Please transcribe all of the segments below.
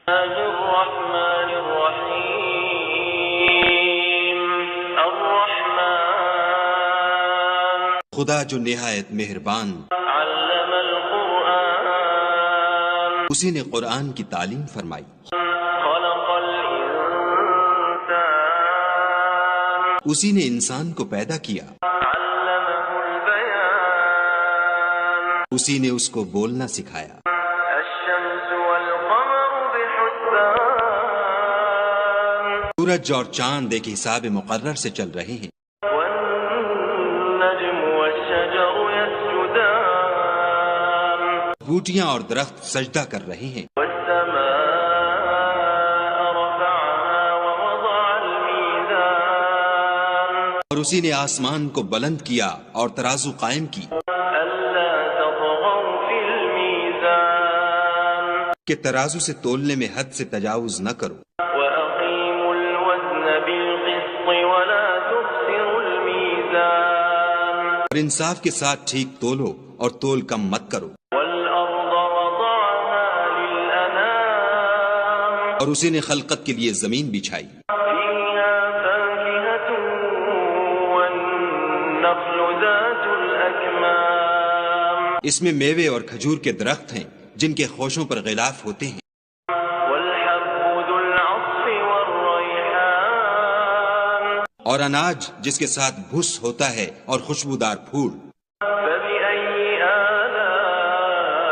الرحمن الرحیم الرحمن خدا جو نہایت مہربان، علم القرآن اسی نے قرآن کی تعلیم فرمائی، خلق الانسان اسی نے انسان کو پیدا کیا، علمه البیان اسی نے اس کو بولنا سکھایا۔ الشمس والقمر بحسبان سورج اور چاند ایک حساب مقرر سے چل رہے ہیں، والنجم والشجر يسجدان بوٹیاں اور درخت سجدہ کر رہے ہیں، والسماء رفعها ووضع الميزان اور اسی نے آسمان کو بلند کیا اور ترازو قائم کی ألا تطغوا في الميزان کہ ترازو سے تولنے میں حد سے تجاوز نہ کرو، وأقيموا الوزن بالقسط ولا تخسروا الميزان اور انصاف کے ساتھ ٹھیک تولو اور تول کم مت کرو، والأرض وضعها للأنام اور اسی نے خلقت کے لیے زمین بچھائی، فيها فاكهة والنخل ذات الأكمام اس میں میوے اور کھجور کے درخت ہیں جن کے خوشوں پر غلاف ہوتے ہیں، والحب ذو العصف والريحان اور اناج جس کے ساتھ بھس ہوتا ہے اور خوشبودار پھول۔ فبأي آلاء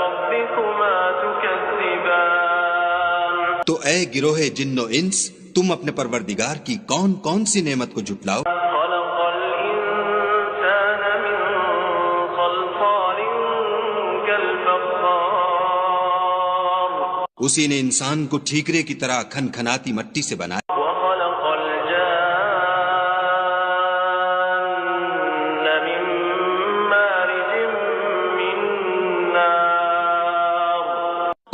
ربكما تكذبان تو اے گروہ جن و انس، تم اپنے پروردگار کی کون کون سی نعمت کو جھٹلاؤ؟ خلق الإنسان من صلصال كالفخار اسی نے انسان کو ٹھیکرے کی طرح کھن کھناتی مٹی سے بنایا، وخلق الجان من مارج من نار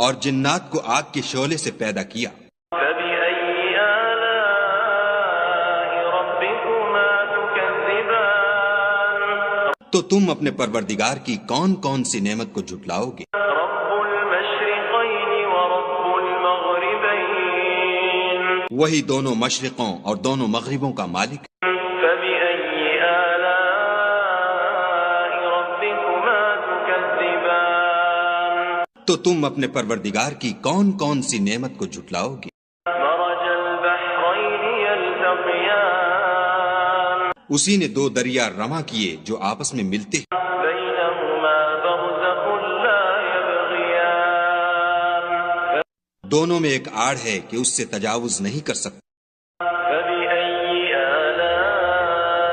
اور جنات کو آگ کے شعلے سے پیدا کیا۔ فبأي آلاء ربكما تكذبان تو تم اپنے پروردگار کی کون کون سی نعمت کو جھٹلاؤ گے؟ رب المشرقين ورب المغربين وہی دونوں مشرقوں اور دونوں مغربوں کا مالک، فبأي آلاء ربكما تكذبان تو تم اپنے پروردگار کی کون کون سی نعمت کو جھٹلاؤ گے؟ مرج البحرين يلتقيان اسی نے دو دریا رواں کیے جو آپس میں ملتے ہیں، بينهما برزخ لا يبغيان دونوں میں ایک آڑ ہے کہ اس سے تجاوز نہیں کر سکتے۔ فبأي آلاء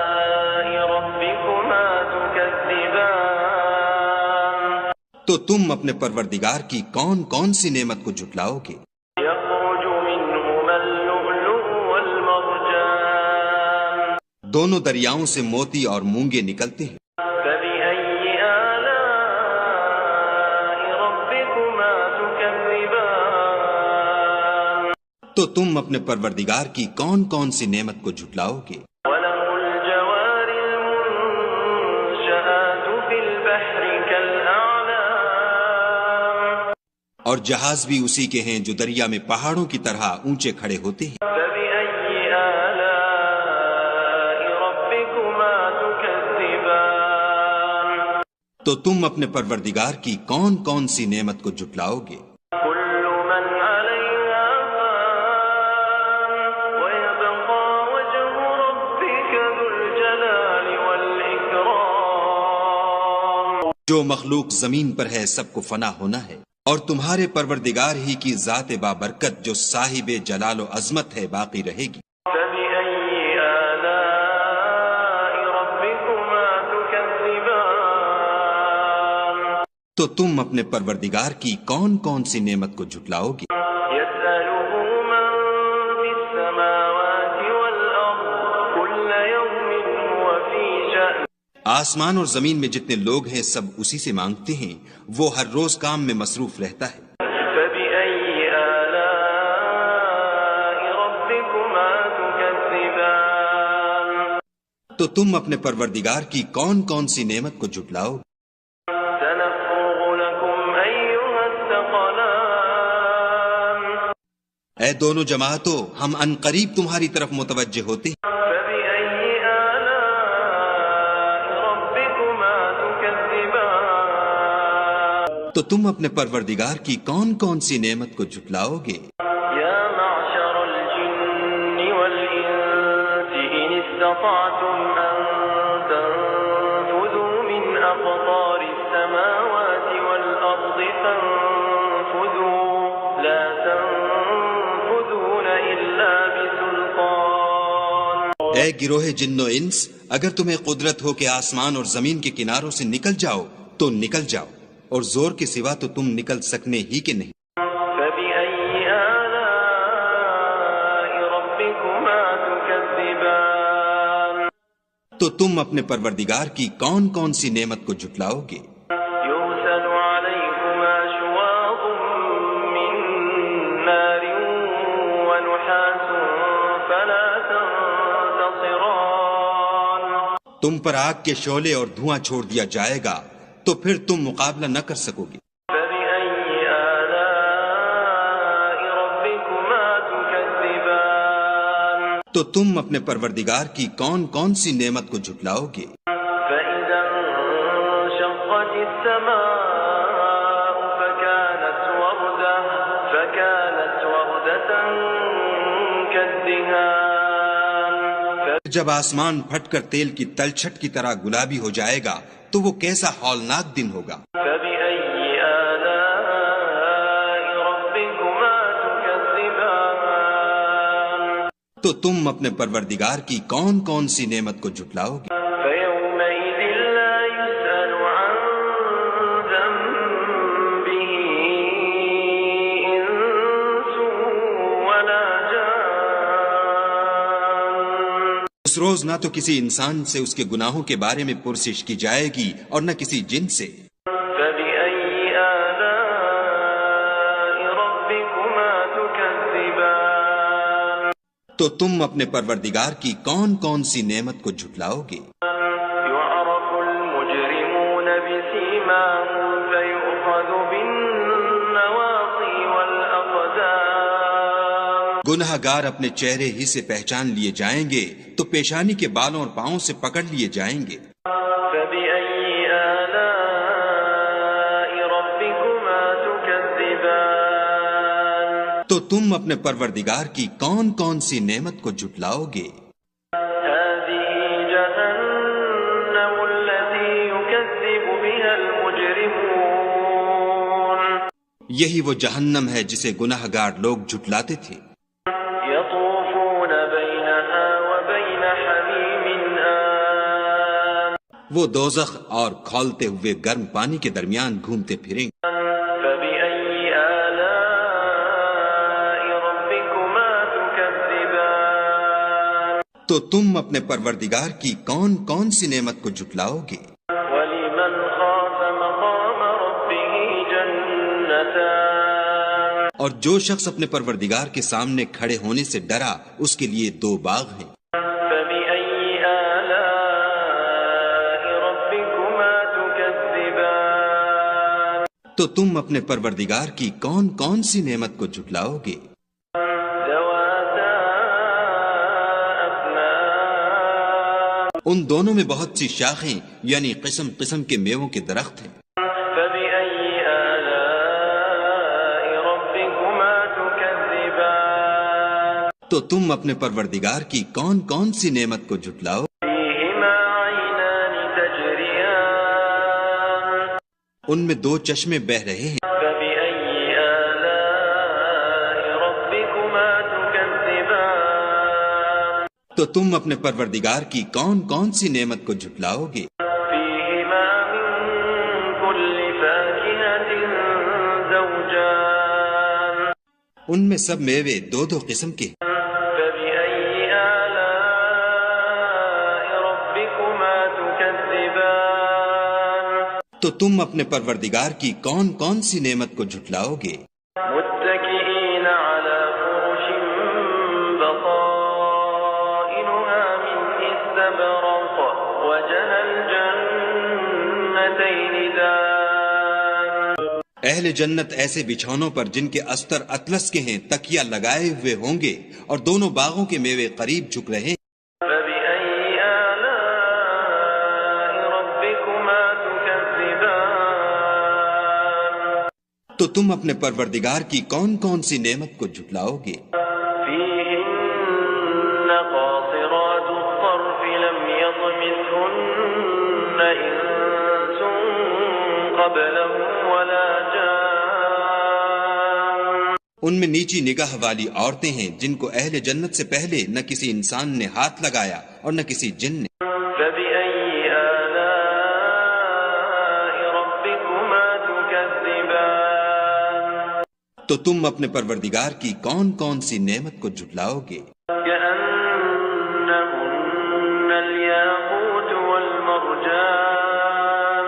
ربكما تكذبان تو تم اپنے پروردگار کی کون کون سی نعمت کو جھٹلاؤ گے؟ يخرج منهما اللؤلؤ والمرجان دونوں دریاؤں سے موتی اور مونگے نکلتے ہیں، فبأي آلاء ربكما تكذبان تو تم اپنے پروردگار کی کون کون سی نعمت کو جھٹلاؤ گے؟ وله الجوار المنشآت في البحر كالأعلام اور جہاز بھی اسی کے ہیں جو دریا میں پہاڑوں کی طرح اونچے کھڑے ہوتے ہیں۔ فبأي آلاء ربكما تكذبان تو تم اپنے پروردگار کی کون کون سی نعمت کو جھٹلاؤ گے؟ كل من عليها فان ويبقى وجه ربك ذو الجلال والإكرام جو مخلوق زمین پر ہے سب کو فنا ہونا ہے، اور تمہارے پروردگار ہی کی ذات بابرکت جو صاحب جلال و عظمت ہے باقی رہے گی۔ فبأي آلاء ربكما تكذبان تو تم اپنے پروردگار کی کون کون سی نعمت کو جھٹلاؤ گے؟ يسأله من في السماوات والأرض كل يوم هو في شأن آسمان اور زمین میں جتنے لوگ ہیں سب اسی سے مانگتے ہیں، وہ ہر روز کام میں مصروف رہتا ہے۔ فبأي آلاء ربكما تكذبان تو تم اپنے پروردگار کی کون کون سی نعمت کو جھٹلاؤ گے؟ سنفرغ لكم أيها الثقلان اے دونوں جماعتوں، ہم ان قریب تمہاری طرف متوجہ ہوتے ہیں۔ فبأي آلاء ربكما تكذبان تو تم اپنے پروردگار کی کون کون سی نعمت کو جھٹلاؤ گے؟ يا معشر الجن والإنس إن استطعتم أن تنفذوا من أقطار السماوات والأرض فانفذوا لا تنفذون إلا بسلطان اے گروہ جن و انس، اگر تمہیں قدرت ہو کہ آسمان اور زمین کے کناروں سے نکل جاؤ تو نکل جاؤ، اور زور کے سوا تو تم نکل سکنے ہی کے نہیں۔ فبأي آلاء ربكما تكذبان تو تم اپنے پروردگار کی کون کون سی نعمت کو جھٹلاؤ گے؟ يرسل عليكما شواظ من نار ونحاس فلا تنتصران تم پر آگ کے شعلے اور دھواں چھوڑ دیا جائے گا تو پھر تم مقابلہ نہ کر سکو گے۔ فبأي آلاء ربكما تكذبان تو تم اپنے پروردگار کی کون کون سی نعمت کو جھٹلاؤ گے؟ فإذا انشقت السماء فكانت وردة كالدهان جب آسمان پھٹ کر تیل کی تلچھٹ کی طرح گلابی ہو جائے گا تو وہ کیسا ہولناک دن ہوگا۔ فبأي آلاء ربكما تكذبان تو تم اپنے پروردگار کی کون کون سی نعمت کو جھٹلاؤ گے؟ فيومئذ لا يسأل عن ذنبه إنس ولا جان اس روز نہ تو کسی انسان سے اس کے گناہوں کے بارے میں پرسش کی جائے گی اور نہ کسی جن سے۔ فبأي آلاء ربكما تكذبان تو تم اپنے پروردگار کی کون کون سی نعمت کو جھٹلاؤ گے؟ يعرف المجرمون بسيماهم فيؤخذ بالنواصي والأقدام گناہ گار اپنے چہرے ہی سے پہچان لیے جائیں گے تو پیشانی کے بالوں اور پاؤں سے پکڑ لیے جائیں گے۔ فبأي آلاء ربكما تكذبان تو تم اپنے پروردگار کی کون کون سی نعمت کو جھٹلاؤ گے؟ هذه جهنم التي يكذب بها المجرمون یہی وہ جہنم ہے جسے گناہ گار لوگ جھٹلاتے تھے۔ يطوفون بينها وبين حميم آن وہ دوزخ اور کھولتے ہوئے گرم پانی کے درمیان گھومتے پھریں گے۔ فبأي آلاء ربكما تكذبان تو تم اپنے پروردگار کی کون کون سی نعمت کو جھٹلاؤ گے؟ ولمن خاف مقام ربه جنتان اور جو شخص اپنے پروردگار کے سامنے کھڑے ہونے سے ڈرا اس کے لیے دو باغ ہیں۔ فبأي آلاء ربكما تكذبان تو تم اپنے پروردگار کی کون کون سی نعمت کو جھٹلاؤ گے؟ ذواتا أفنان ان دونوں میں بہت سی شاخیں یعنی قسم قسم کے میووں کے درخت ہیں۔ فبأي آلاء ربكما تكذبان تو تم اپنے پروردگار کی کون کون سی نعمت کو جھٹلاؤ؟ فيهما عينان تجريان ان میں دو چشمے بہ رہے ہیں۔ فبأي آلاء ربكما تكذبان تو تم اپنے پروردگار کی کون کون سی نعمت کو جھٹلاؤ گے؟ فيهما من كل فاكهة زوجان ان میں سب میوے دو دو قسم کے ہیں۔ فبأي آلاء ربكما تكذبان تو تم اپنے پروردگار کی کون کون سی نعمت کو جھٹلاؤ گے؟ متكئين على فرش بطائنها من استبرق وجنى الجنتين دان اہل جنت ایسے بچھونوں پر جن کے استر اطلس کے ہیں تکیہ لگائے ہوئے ہوں گے، اور دونوں باغوں کے میوے قریب جھک رہے ہیں۔ فبأي آلاء ربكما تكذبان تو تم اپنے پروردگار کی کون کون سی نعمت کو جھٹلاؤ گے؟ فيهن قاصرات الطرف لم يطمثهن إنس قبلهم ولا جان ان میں نیچی نگاہ والی عورتیں ہیں جن کو اہل جنت سے پہلے نہ کسی انسان نے ہاتھ لگایا اور نہ کسی جن نے۔ فبأي آلاء ربكما تكذبان تو تم اپنے پروردگار کی کون کون سی نعمت کو جھٹلاؤ گے؟ كأنهن الياقوت والمرجان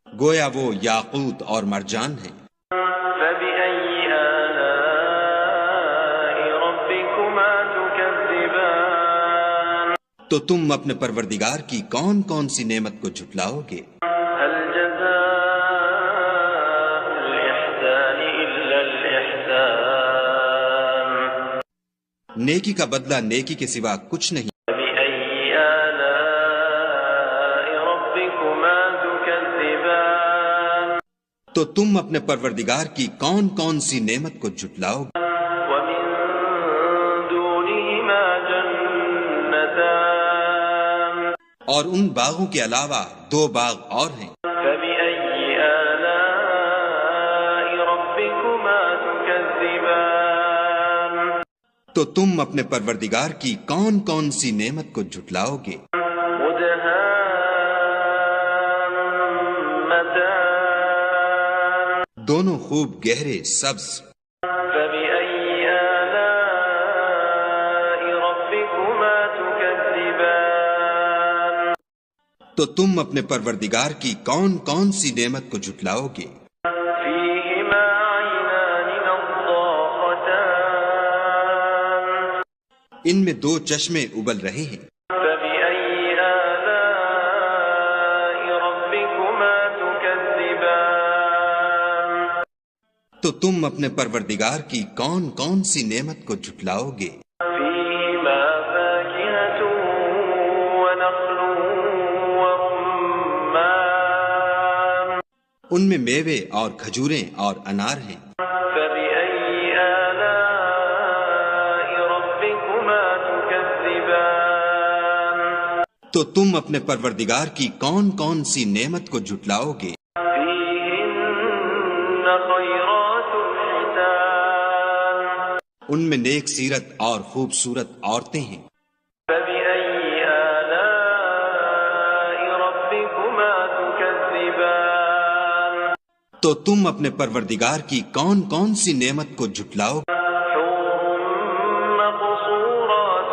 گویا وہ یاقوت اور مرجان ہیں۔ فبأي آلاء ربكما تكذبان تو تم اپنے پروردگار کی کون کون سی نعمت کو جھٹلاؤ گے؟ هل جزاء الإحسان إلا الإحسان نیکی کا بدلہ نیکی کے سوا کچھ نہیں۔ فبأي آلاء ربكما تكذبان تو تم اپنے پروردگار کی کون کون سی نعمت کو جھٹلاؤ گے؟ ومن دونهما جنتان اور ان باغوں کے علاوہ دو باغ اور ہیں۔ فبأي آلاء ربكما تكذبان تو تم اپنے پروردگار کی کون کون سی نعمت کو جھٹلاؤ گے؟ مدهامتان دونوں خوب گہرے سبز۔ فبأي آلاء ربكما تكذبان تو تم اپنے پروردگار کی کون کون سی نعمت کو جھٹلاؤ گے؟ فيهما عينان نضاختان ان میں دو چشمے ابل رہے ہیں۔ فبأي آلاء ربكما تكذبان تو تم اپنے پروردگار کی کون کون سی نعمت کو جھٹلاؤ گے؟ فيهما فاكهة ونخل ورمان ان میں میوے اور کھجوریں اور انار ہیں۔ فبأي آلاء ربكما تكذبان تو تم اپنے پروردگار کی کون کون سی نعمت کو جھٹلاؤ گے؟ فيهن خيرات حسان ان میں نیک سیرت اور خوبصورت عورتیں ہیں۔ فبأي آلاء ربكما تكذبان تو تم اپنے پروردگار کی کون کون سی نعمت کو جھٹلاؤ گے؟ حور مقصورات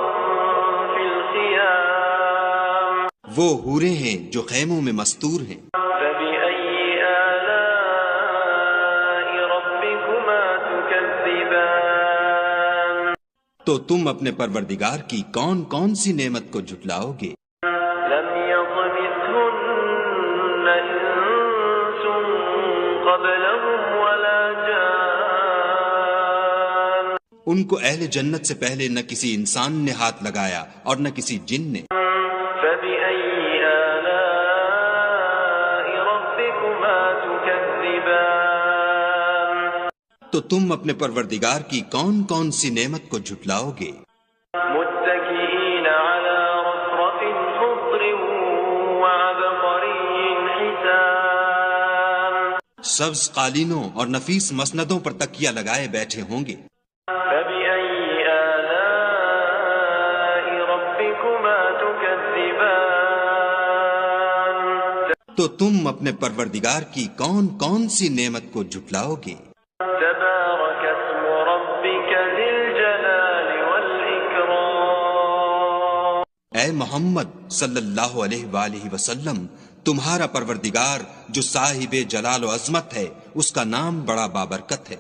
في الخيام وہ حوریں ہیں جو خیموں میں مستور ہیں۔ فبأي آلاء ربكما تكذبان تو تم اپنے پروردگار کی کون کون سی نعمت کو جھٹلاؤ گے؟ لم يطمثهن إنس قبلهم ولا جان ان کو اہل جنت سے پہلے نہ کسی انسان نے ہاتھ لگایا اور نہ کسی جن نے۔ فبأي آلاء ربكما تكذبان تو تم اپنے پروردگار کی کون کون سی نعمت کو جھٹلاؤ گے؟ متكئين على رفرف خضر وعبقري حسان سبز قالینوں اور نفیس مسندوں پر تکیہ لگائے بیٹھے ہوں گے۔ فبأي آلاء ربكما تكذبان تو تم اپنے پروردگار کی کون کون سی نعمت کو جھٹلاؤ گے؟ تبارك اسم ربك ذي الجلال والإكرام اے محمد صلی اللہ علیہ وآلہ وسلم، تمہارا پروردگار جو صاحب جلال و عظمت ہے، اس کا نام بڑا بابرکت ہے۔